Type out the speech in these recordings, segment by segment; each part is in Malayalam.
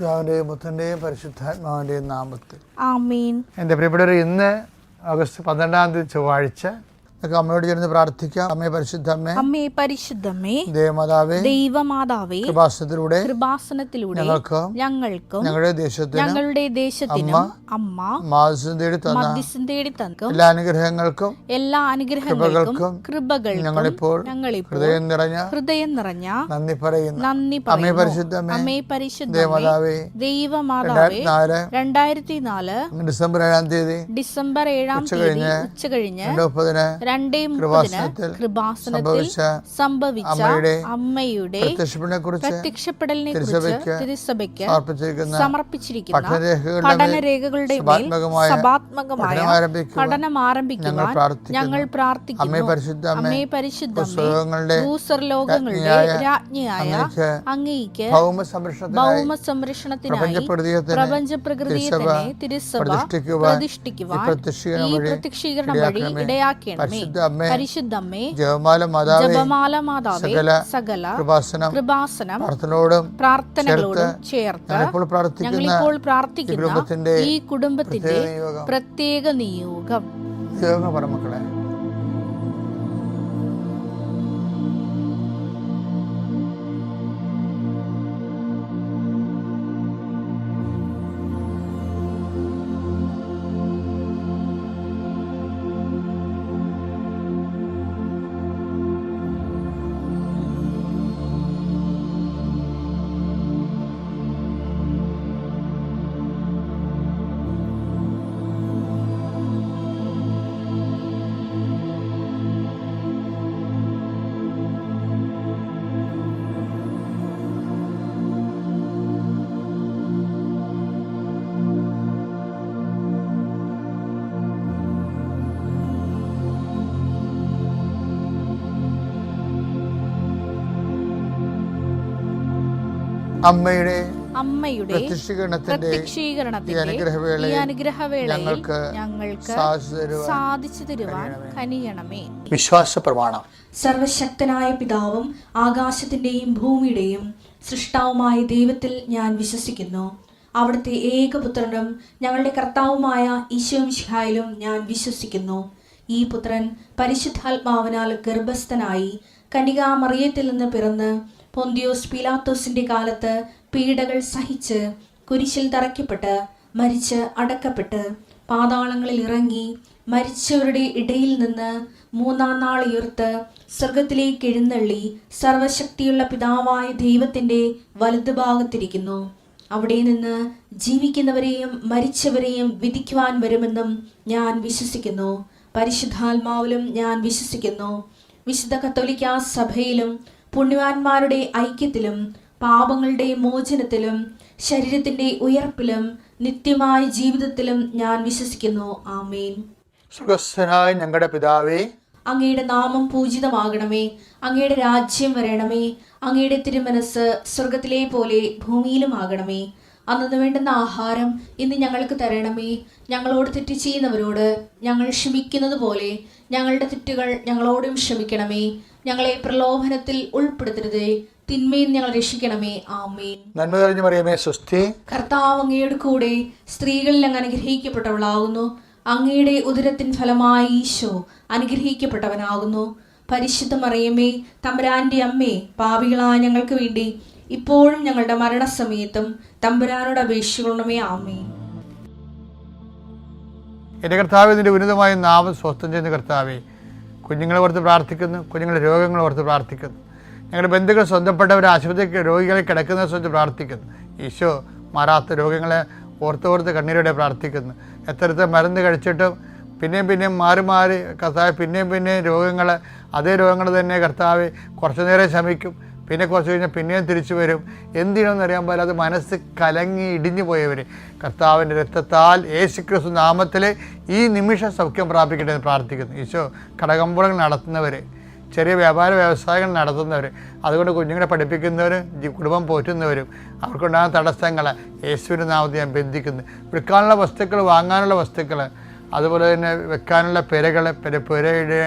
പിതാവിന്റെയും പുത്രന്റെയും പരിശുദ്ധാത്മാവിന്റെയും നാമത്തിൽ ആമേൻ. എൻ്റെ പ്രിയപ്പെട്ടവർ, ഇന്ന് ഓഗസ്റ്റ് 12 ചൊവ്വാഴ്ച. നമുക്ക് അമ്മയോട് ചേർന്ന് പ്രാർത്ഥിക്കാം. അമ്മേ പരിശുദ്ധമ്മേ, അമ്മേ പരിശുദ്ധമ്മേ, ദേവമാതാവേ, ദൈവമാതാവേ, കൃപാസനത്തിലൂടെ ഞങ്ങൾക്കും ഞങ്ങളുടെ ദേശത്തിനും അമ്മ മധ്യസ്ഥം തേടി തന്ന എല്ലാ അനുഗ്രഹങ്ങൾക്കും കൃപകൾക്കും ഞങ്ങളിപ്പോൾ ഹൃദയം നിറഞ്ഞ നന്ദി പറയുന്നു. അമ്മേ പരിശുദ്ധമ്മേ, ദേവമാതാവേ, 2004 ഡിസംബർ 7 ഉച്ചകഴിഞ്ഞ് 2:30 കൃപാസനത്തിൽ സംഭവിച്ച അമ്മയുടെ പ്രത്യക്ഷപ്പെടലിനെ കുറിച്ച് തിരുസഭയ്ക്ക് സമർപ്പിച്ചിരിക്കുന്ന പഠനരേഖകളുടെ സഭാത്മകമായ പഠനം ആരംഭിക്കുവാൻ ഞങ്ങൾ പ്രാർത്ഥിക്കുന്നു. അമ്മേ പരിശുദ്ധമ്മേ, ഭൂസ്വർലോകങ്ങളുടെ രാജ്ഞിയായ അങ്ങേയ്ക്ക് ഭൗമസംരക്ഷണത്തിനായി പ്രപഞ്ചപ്രകൃതിയെ തന്നെ തിരുസഭ പ്രതിഷ്ഠിക്കുവാൻ ഈ പ്രത്യക്ഷീകരണം വഴി ഇടയാക്കണമേ. പരിശുദ്ധമ്മേ, ജപമാല മാതാവേ, സകല കൃപാസനം പ്രാർത്ഥനകളോടും ചേർത്ത് ഞങ്ങളിപ്പോൾ പ്രാർത്ഥിക്കുന്ന ഈ കുടുംബത്തിന്റെ പ്രത്യേക നിയോഗം. മക്കളെ, അമ്മയുടെ പ്രത്യക്ഷീകരണത്തിന്റെ ഈ അനുഗ്രഹവേളയിൽ ഞങ്ങൾക്ക് സാധിച്ചു തരുവാൻ കനിയണമേ. വിശ്വാസ പ്രമാണം. സർവശക്തനായ പിതാവും ആകാശത്തിന്റെയും ഭൂമിയുടെയും സൃഷ്ടാവുമായ ദൈവത്തിൽ ഞാൻ വിശ്വസിക്കുന്നു. അവിടുത്തെ ഏകപുത്രനും ഞങ്ങളുടെ കർത്താവുമായ ഈശോമിശിഹായിലും ഞാൻ വിശ്വസിക്കുന്നു. ഈ പുത്രൻ പരിശുദ്ധാത്മാവിനാൽ ഗർഭസ്ഥനായി കന്യകാമറിയത്തിൽ നിന്ന് പിറന്ന് പൊന്തിയോസ് പീലാത്തോസിന്റെ കാലത്ത് പീഡകൾ സഹിച്ച് കുരിശിൽ തറയ്ക്കപ്പെട്ട് മരിച്ച് അടക്കപ്പെട്ട് പാതാളങ്ങളിൽ ഇറങ്ങി മരിച്ചവരുടെ ഇടയിൽ നിന്ന് 3-ാം നാൾ ഉയർത്ത് സ്വർഗത്തിലേക്ക് എഴുന്നള്ളി സർവശക്തിയുള്ള പിതാവായ ദൈവത്തിന്റെ വലതുഭാഗത്തിരിക്കുന്നു. അവിടെ നിന്ന് ജീവിക്കുന്നവരെയും മരിച്ചവരെയും വിധിക്കുവാൻ വരുമെന്നും ഞാൻ വിശ്വസിക്കുന്നു. പരിശുദ്ധാത്മാവിലും ഞാൻ വിശ്വസിക്കുന്നു. വിശുദ്ധ കത്തോലിക്കാ സഭയിലും പുണ്യവാന്മാരുടെ ഐക്യത്തിലും പാപങ്ങളുടെ മോചനത്തിലും ശരീരത്തിന്റെ ഉയർപ്പിലും നിത്യമായ ജീവിതത്തിലും ഞാൻ വിശ്വസിക്കുന്നു. ആമേൻ. സ്വർഗ്ഗസ്ഥനായ ഞങ്ങളുടെ പിതാവേ, അങ്ങയുടെ നാമം പൂജിതമാകണമേ. അങ്ങയുടെ രാജ്യം വരണമേ. അങ്ങയുടെ തിരുമനസ് സ്വർഗത്തിലെ പോലെ ഭൂമിയിലും ആകണമേ. അന്നു വേണ്ടുന്ന ആഹാരം ഇന്ന് ഞങ്ങൾക്ക് തരണമേ. ഞങ്ങളോട് തെറ്റ് ചെയ്യുന്നവരോട് ഞങ്ങൾ ക്ഷമിക്കുന്നത് പോലെ ഞങ്ങളുടെ തെറ്റുകൾ ഞങ്ങളോടും ക്ഷമിക്കണമേ. ഞങ്ങളെ പ്രലോഭനത്തിൽ ഉൾപ്പെടുത്തരുതേ, തിന്മയിൽ ഞങ്ങൾ രക്ഷിക്കണമേ. ആമേൻ. നന്മ നിറഞ്ഞ മറിയമേ, സ്വസ്തി. കർത്താവ് അങ്ങയുടെ കൂടെ സ്ത്രീകളിൽ അങ്ങ് അനുഗ്രഹിക്കപ്പെട്ടവളാകുന്നു. അങ്ങയുടെ ഉദരത്തിൻ ഫലമായി ഈശോ അനുഗ്രഹിക്കപ്പെട്ടവനാകുന്നു. പരിശുദ്ധ മറിയമേ, തമ്പുരാന്റെ അമ്മേ, പാപികളായ ഞങ്ങൾക്ക് വേണ്ടി ഇപ്പോഴും ഞങ്ങളുടെ മരണസമയത്തും തമ്പുരാനോട് അപേക്ഷിക്കണമേ. ആമേൻ. എൻ്റെ കർത്താവേ, ഇതിൻ്റെ ഉന്നതമായ നാമം സ്വസ്ഥം ചെയ്യുന്ന കർത്താവേ, കുഞ്ഞുങ്ങളെ ഓർത്ത് പ്രാർത്ഥിക്കുന്നു. കുഞ്ഞുങ്ങളുടെ രോഗങ്ങളെ ഓർത്ത് പ്രാർത്ഥിക്കുന്നു. ഞങ്ങളുടെ ബന്ധുക്കൾ സ്വന്തപ്പെട്ടവർ ആശുപത്രിക്ക് രോഗികളെ കിടക്കുന്ന സ്വന്തം പ്രാർത്ഥിക്കുന്നു. ഈശോ മാറാത്ത രോഗങ്ങളെ ഓർത്തോർത്ത് കണ്ണീരോടെ പ്രാർത്ഥിക്കുന്നു. എത്ര മരുന്ന് കഴിച്ചിട്ടും പിന്നെയും മാറി കർത്താവ് പിന്നെയും രോഗങ്ങൾ, അതേ രോഗങ്ങൾ തന്നെ കർത്താവ് കുറച്ചു നേരം ശമിക്കും, പിന്നെ കുറച്ച് കഴിഞ്ഞാൽ പിന്നെയും തിരിച്ചു വരും. എന്തിനാണെന്നറിയാൻ പോലെ അത് മനസ്സ് കലങ്ങി ഇടിഞ്ഞു പോയവർ കർത്താവിൻ്റെ രക്തത്താൽ യേശുക്രിസ്തു നാമത്തിൽ ഈ നിമിഷം സൗഖ്യം പ്രാപിക്കട്ടെ എന്ന് പ്രാർത്ഥിക്കുന്നു. ഈശോ കടകമ്പോളങ്ങൾ നടത്തുന്നവർ, ചെറിയ വ്യവസായങ്ങൾ നടത്തുന്നവർ, അതുകൊണ്ട് കുഞ്ഞുങ്ങളെ പഠിപ്പിക്കുന്നവരും കുടുംബം പോറ്റുന്നവരും അവർക്കുണ്ടാകുന്ന തടസ്സങ്ങൾ യേശുവിൻ്റെ നാമത്തിൽ ഞാൻ ബന്ധിക്കുന്നു. വിൽക്കാനുള്ള വസ്തുക്കൾ, വാങ്ങാനുള്ള വസ്തുക്കൾ, അതുപോലെ തന്നെ വെക്കാനുള്ള പുരകൾ, പുരയുടെ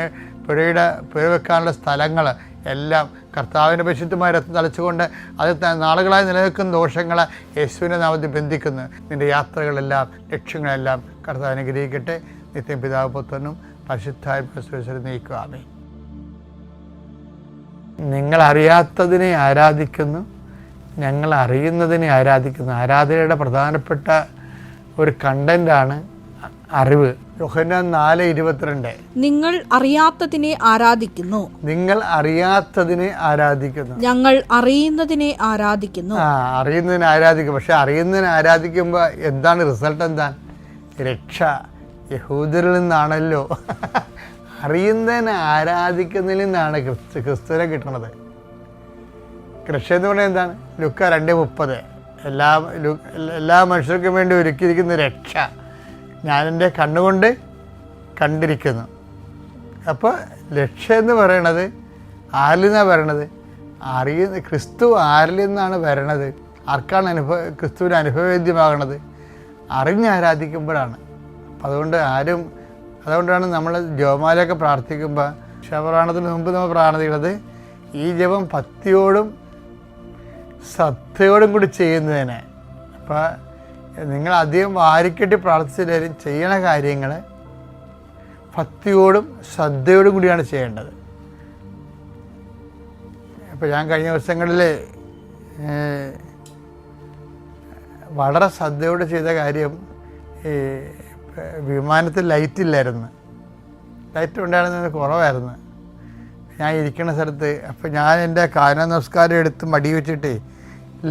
പുര വെക്കാനുള്ള സ്ഥലങ്ങൾ എല്ലാം കർത്താവിൻ്റെ പരിശുദ്ധമായ രക്തം തളിച്ചുകൊണ്ട് അത് നാളുകളായി നിലനിൽക്കുന്ന ദോഷങ്ങളെ യേശുവിൻ്റെ നാമത്തിൽ ബന്ധിക്കുന്നു. നിൻ്റെ യാത്രകളെല്ലാം ലക്ഷ്യങ്ങളെല്ലാം കർത്താവ് അനുഗ്രഹിക്കട്ടെ. നിത്യം പിതാവ് പുത്രനും പരിശുദ്ധാത്മാവിലും നയിക്കുക. ആമേൻ. നിങ്ങൾ അറിയാത്തതിനെ ആരാധിക്കുന്നു, ഞങ്ങൾ അറിയുന്നതിനെ ആരാധിക്കുന്നു. ആരാധനയുടെ പ്രധാനപ്പെട്ട ഒരു കണ്ടൻ്റാണ് അറിവ്. യോഹന്നാൻ 4:22 നിങ്ങൾ അറിയാത്തതിനെ ആരാധിക്കുന്നു, നിങ്ങൾ അറിയാത്തതിനെ ആരാധിക്കുന്നു, ഞങ്ങൾ അറിയുന്നതിനെ ആരാധിക്കുന്നു. അറിയുന്നതിനെ ആരാധിക്കും. പക്ഷെ അറിയുന്നതിനെ ആരാധിക്കുമ്പോൾ എന്താണ് റിസൾട്ട്? എന്താണ്? രക്ഷ യഹൂദരിൽ നിന്നാണല്ലോ. അറിയുന്നതിനെ ആരാധിക്കുന്നതിൽ നിന്നാണ് ക്രിസ്തുവിനെ കിട്ടുന്നത്. രക്ഷ എന്ന് പറഞ്ഞാൽ എന്താണ്? ലുക്ക 2:30 എല്ലാ മനുഷ്യർക്കും വേണ്ടി ഒരുക്കിയിരിക്കുന്ന രക്ഷ ഞാനെൻ്റെ കണ്ണുകൊണ്ട് കണ്ടിരിക്കുന്നു. അപ്പോൾ രക്ഷ എന്ന് പറയണത് ആരിൽ നിന്നാണ് വരണത്? ക്രിസ്തു ആരിൽ നിന്നാണ് വരണത്? ആർക്കാണ് ക്രിസ്തുവിന് അനുഭവവേദ്യമാകണത്? അറിഞ്ഞ് ആരാധിക്കുമ്പോഴാണ്. അപ്പം അതുകൊണ്ടാണ് നമ്മൾ ജപമാലയൊക്കെ പ്രാർത്ഥിക്കുമ്പോൾ ശവപ്രാണത്തിന് മുമ്പ് നമ്മൾ പ്രാർത്ഥിക്കുന്നത് ഈ ജപം ഭക്തിയോടും ശ്രദ്ധയോടും കൂടി ചെയ്യുന്നതിന്. അപ്പോൾ നിങ്ങൾ അധികം വാരിക്കെട്ടി പ്രാർത്ഥിച്ചില്ലാലും ചെയ്യണ കാര്യങ്ങൾ ഭക്തിയോടും ശ്രദ്ധയോടും കൂടിയാണ് ചെയ്യേണ്ടത്. ഇപ്പോൾ ഞാൻ കഴിഞ്ഞ ദിവസങ്ങളിൽ വളരെ ശ്രദ്ധയോട് ചെയ്ത കാര്യം, വിമാനത്തിൽ ലൈറ്റില്ലായിരുന്നു. ലൈറ്റ് ഉണ്ടായിരുന്നത് കുറവായിരുന്നു ഞാൻ ഇരിക്കുന്ന സ്ഥലത്ത്. അപ്പോൾ ഞാൻ എൻ്റെ കാന നമസ്കാരം എടുത്ത് മടി വെച്ചിട്ട്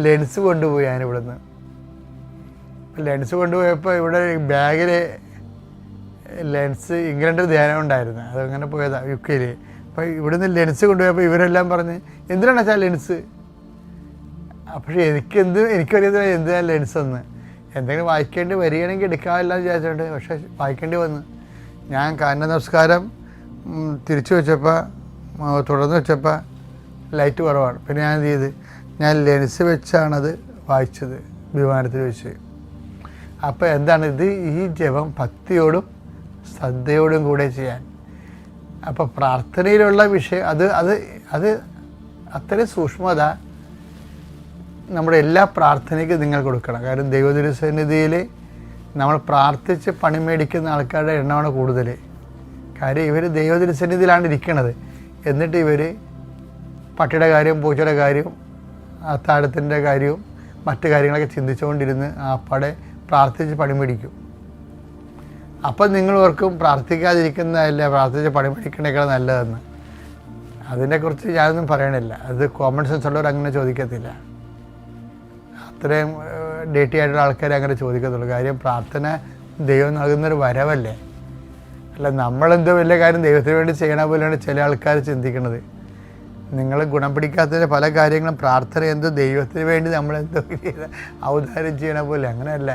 ലെൻസ് കൊണ്ടുപോയി. ഞാനിവിടുന്ന് ലെൻസ് കൊണ്ടുപോയപ്പോൾ ഇവിടെ ബാഗിൽ ലെൻസ് ഇംഗ്ലണ്ടിൽ ധ്യാനം ഉണ്ടായിരുന്നു. അതങ്ങനെ പോയതാണ് UK. അപ്പോൾ ഇവിടുന്ന് ലെൻസ് കൊണ്ടുപോയപ്പോൾ ഇവരെല്ലാം പറഞ്ഞ് എന്തിനാണ് വെച്ചാൽ ലെൻസ്? പക്ഷേ എനിക്കറിയാത്ത എന്തിനാണ് ലെൻസ് എന്ന്. എന്തെങ്കിലും വായിക്കേണ്ടി വരികയാണെങ്കിൽ എടുക്കാമല്ല വിചാരിച്ചിട്ടുണ്ട്. പക്ഷേ വായിക്കേണ്ടി വന്നു. ഞാൻ കാന നമസ്കാരം തിരിച്ചു വെച്ചപ്പോൾ തുടർന്ന് വെച്ചപ്പോൾ ലൈറ്റ് കുറവാണ്. പിന്നെ ഞാൻ എന്ത് ചെയ്ത്, ഞാൻ ലെൻസ് വെച്ചാണത് വായിച്ചത് വിമാനത്തിൽ വെച്ച്. അപ്പോൾ എന്താണ് ഇത്? ഈ ജപം ഭക്തിയോടും ശ്രദ്ധയോടും കൂടെ ചെയ്യാൻ. അപ്പോൾ പ്രാർത്ഥനയിലുള്ള വിഷയം അത് അത്രയും സൂക്ഷ്മത നമ്മുടെ എല്ലാ പ്രാർത്ഥനയ്ക്കും നിങ്ങൾ കൊടുക്കണം. കാരണം ദൈവതിരുസന്നിധിയിൽ നമ്മൾ പ്രാർത്ഥിച്ച് പണി മേടിക്കുന്ന ആൾക്കാരുടെ എണ്ണമാണ് കൂടുതൽ. കാര്യം ഇവർ ദൈവതിരുസന്നിധിയിലാണ് ഇരിക്കണത്. എന്നിട്ട് ഇവർ പട്ടിയുടെ കാര്യം, പൂച്ചയുടെ കാര്യവും, അത്താഴത്തിൻ്റെ കാര്യവും മറ്റു കാര്യങ്ങളൊക്കെ ചിന്തിച്ചുകൊണ്ടിരുന്ന് ആപ്പാടെ പ്രാർത്ഥിച്ച് പണി മേടിക്കും. അപ്പം നിങ്ങൾ ഓർക്കും പ്രാർത്ഥിക്കാതിരിക്കുന്നതല്ല, പ്രാർത്ഥിച്ച് പണി മേടിക്കണേക്കാൾ നല്ലതെന്ന്. അതിനെക്കുറിച്ച് ഞാനൊന്നും പറയണില്ല. അത് കോമൺ സെൻസ് ഉള്ളവർ അങ്ങനെ ചോദിക്കത്തില്ല. അത്രയും ഡേറ്റി ആയിട്ടുള്ള ആൾക്കാർ അങ്ങനെ ചോദിക്കത്തുള്ളൂ. കാര്യം പ്രാർത്ഥന ദൈവം നൽകുന്നൊരു വരവല്ലേ. അല്ല നമ്മളെന്തോ വലിയ കാര്യം ദൈവത്തിന് വേണ്ടി ചെയ്യണ പോലെയാണ് ചില ആൾക്കാർ ചിന്തിക്കുന്നത്. നിങ്ങൾ ഗുണം പിടിക്കാത്തതിൻ്റെ പല കാര്യങ്ങളും പ്രാർത്ഥന എന്തോ ദൈവത്തിന് വേണ്ടി നമ്മളെന്തോ ഔദാര്യം ചെയ്യണ പോലെ. അങ്ങനെയല്ല.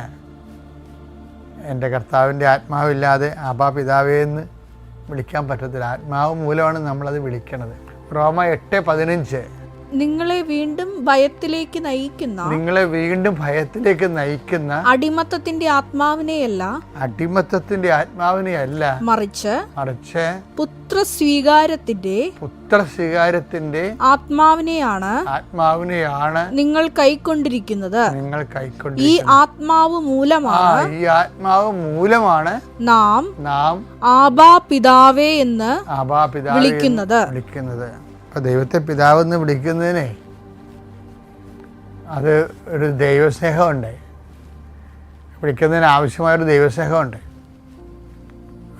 എൻ്റെ കർത്താവിൻ്റെ ആത്മാവില്ലാതെ ആബാ പിതാവേ എന്ന് വിളിക്കാൻ പറ്റത്തില്ല. ആത്മാവ് മൂലമാണ് നമ്മളത് വിളിക്കണത്. റോമ 8:15 നിങ്ങളെ വീണ്ടും ഭയത്തിലേക്ക് നയിക്കുന്ന അടിമത്തത്തിന്റെ ആത്മാവിനെയല്ല മറിച്ച് പുത്രസ്വീകാരത്തിന്റെ ആത്മാവിനെയാണ് നിങ്ങൾ കൈക്കൊണ്ടിരിക്കുന്നത്. ഈ ആത്മാവ് മൂലമാണ് നാം ആബാ പിതാവേ എന്ന് വിളിക്കുന്നത്. അപ്പം ദൈവത്തെ പിതാവെന്ന് വിളിക്കുന്നതിനെ അത് ഒരു ദൈവസ്നേഹമുണ്ട്. വിളിക്കുന്നതിന് ആവശ്യമായൊരു ദൈവസ്നേഹമുണ്ട്,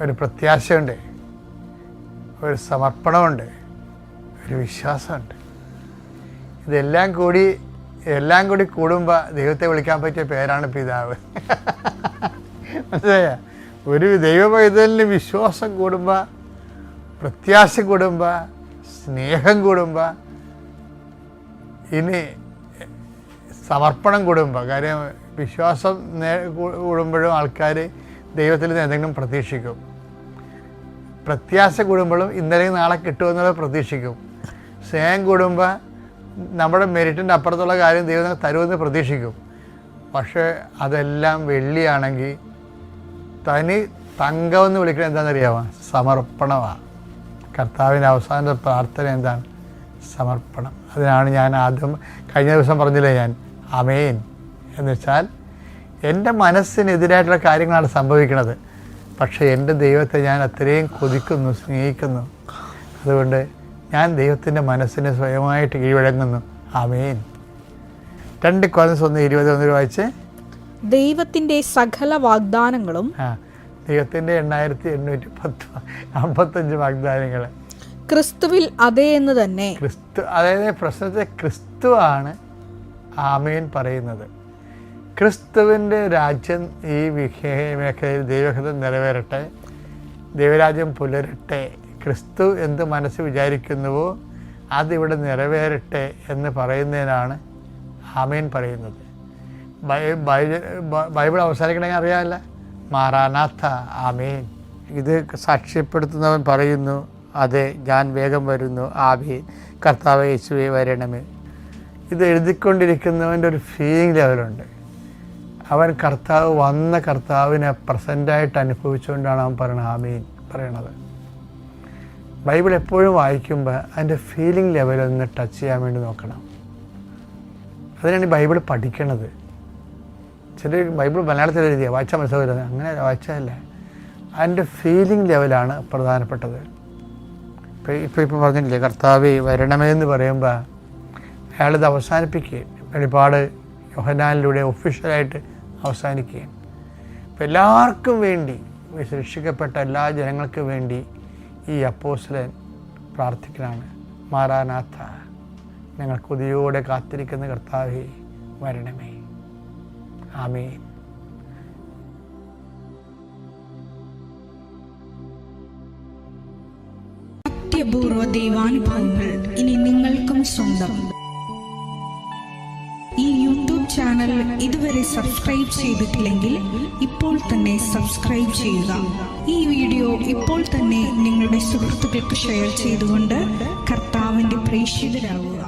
ഒരു പ്രത്യാശയുണ്ട്, ഒരു സമർപ്പണമുണ്ട്, ഒരു വിശ്വാസമുണ്ട്. ഇതെല്ലാം കൂടി കൂടുമ്പോൾ ദൈവത്തെ വിളിക്കാൻ പറ്റിയ പേരാണ് പിതാവ്. മനസ്സിലായ? ഒരു ദൈവ പൈതലിന് വിശ്വാസം കൂടുമ്പോൾ, പ്രത്യാശ കൂടുമ്പോൾ, സ്നേഹം കൂടുമ്പോൾ, ഇനി സമർപ്പണം കൂടുമ്പോൾ. കാര്യം വിശ്വാസം കൂടുമ്പോഴും ആൾക്കാർ ദൈവത്തിൽ നിന്ന് എന്തെങ്കിലും പ്രതീക്ഷിക്കും. പ്രത്യാശ കൂടുമ്പോഴും ഇന്നലെ നാളെ കിട്ടുമെന്നുള്ള പ്രതീക്ഷിക്കും. സ്നേഹം കൂടുമ്പോൾ നമ്മുടെ മെരിറ്റിൻ്റെ അപ്പുറത്തുള്ള കാര്യം ദൈവം തരുമെന്ന് പ്രതീക്ഷിക്കും. പക്ഷേ അതെല്ലാം വെള്ളിയാണെങ്കിൽ തനി തങ്കമെന്ന് വിളിക്കുന്നത് എന്താണെന്നറിയാമോ? സമർപ്പണമാണ്. കർത്താവിൻ്റെ അവസാന പ്രാർത്ഥന എന്താണ്? സമർപ്പണം. അതിനാണ് ഞാൻ ആദ്യം കഴിഞ്ഞ ദിവസം പറഞ്ഞില്ലേ ഞാൻ ആമേൻ എന്ന് വെച്ചാൽ എൻ്റെ മനസ്സിനെതിരായിട്ടുള്ള കാര്യങ്ങളാണ് സംഭവിക്കുന്നത്. പക്ഷേ എൻ്റെ ദൈവത്തെ ഞാൻ അത്രയും കൊതിക്കുന്നു, സ്നേഹിക്കുന്നു. അതുകൊണ്ട് ഞാൻ ദൈവത്തിൻ്റെ മനസ്സിനെ സ്വയമായിട്ട് കീഴ്വഴങ്ങുന്നു. ആമേൻ. 2 കൊരിന്ത്യർ 1:20 വായിച്ച്. ദൈവത്തിൻ്റെ സകല വാഗ്ദാനങ്ങളും ദൈവത്തിൻ്റെ 8855 വാഗ്ദാനങ്ങൾ ക്രിസ്തുവിൽ അതേ എന്ന് തന്നെ. ക്രിസ്തു, അതായത് പ്രശ്നത്തെ ക്രിസ്തുവാണ് ആമേൻ പറയുന്നത്. ക്രിസ്തുവിൻ്റെ രാജ്യം ഈ മേഖലയിൽ ദൈവഹിതം നിറവേറട്ടെ, ദൈവരാജ്യം പുലരട്ടെ, ക്രിസ്തു എന്ത് മനസ്സ് വിചാരിക്കുന്നുവോ അതിവിടെ നിറവേറട്ടെ എന്ന് പറയുന്നതിനാണ് ആമേൻ പറയുന്നത്. ബൈബിൾ അവസാനിക്കണമെങ്കിൽ അറിയാമല്ല, മാറാനാഥ ആമേൻ. ഇത് സാക്ഷ്യപ്പെടുത്തുന്നവൻ പറയുന്നു, അതെ ഞാൻ വേഗം വരുന്നു, ആമേൻ, കർത്താവേ യേശുവേ വരണമേ. ഇത് എഴുതിക്കൊണ്ടിരിക്കുന്നവൻ്റെ ഒരു ഫീലിംഗ് ലെവലുണ്ട്. അവൻ കർത്താവിനെ പ്രസൻ്റായിട്ട് അനുഭവിച്ചുകൊണ്ടാണ് അവൻ പറയുന്നത് ആമേൻ പറയണത്. ബൈബിൾ എപ്പോഴും വായിക്കുമ്പോൾ അതിൻ്റെ ഫീലിംഗ് ലെവലൊന്ന് ടച്ച് ചെയ്യാൻ വേണ്ടി നോക്കണം. അതിനാണ് ഈ ബൈബിൾ പഠിക്കണത്. ചില ബൈബിൾ മലയാളത്തിൽ എഴുതിയ വായിച്ചാൽ മനസ്സിലാവില്ല, അങ്ങനെ വായിച്ചാലേ. അതിൻ്റെ ഫീലിംഗ് ലെവലാണ് പ്രധാനപ്പെട്ടത്. ഇപ്പോൾ പറഞ്ഞില്ലേ കർത്താവേ വരണമേ എന്ന് പറയുമ്പോൾ അയാളിത് അവസാനിപ്പിക്കുകയും വെളിപ്പാട് യോഹന്നാനിലൂടെ ഒഫീഷ്യലായിട്ട് അവസാനിക്കുകയും ഇപ്പം എല്ലാവർക്കും വേണ്ടി, രക്ഷിക്കപ്പെട്ട എല്ലാ ജനങ്ങൾക്കും വേണ്ടി ഈ അപ്പോസ്തലൻ പ്രാർത്ഥിക്കലാണ്, മാറാനാഥ, ഞങ്ങൾ കൊതിയോടെ കാത്തിരിക്കുന്ന കർത്താവേ വരണമേ. ആമേൻ. അത്യപൂർവ ദൈവാനുഭവങ്ങൾ ഇനി നിങ്ങൾക്കും സ്വന്തം. ഈ യൂട്യൂബ് ചാനൽ ഇതുവരെ സബ്സ്ക്രൈബ് ചെയ്തിട്ടില്ലെങ്കിൽ ഇപ്പോൾ തന്നെ സബ്സ്ക്രൈബ് ചെയ്യുക. ഈ വീഡിയോ ഇപ്പോൾ തന്നെ നിങ്ങളുടെ സുഹൃത്തുക്കൾക്ക് ഷെയർ ചെയ്തുകൊണ്ട് കർത്താവിൻ്റെ പ്രേക്ഷിതരാകുക.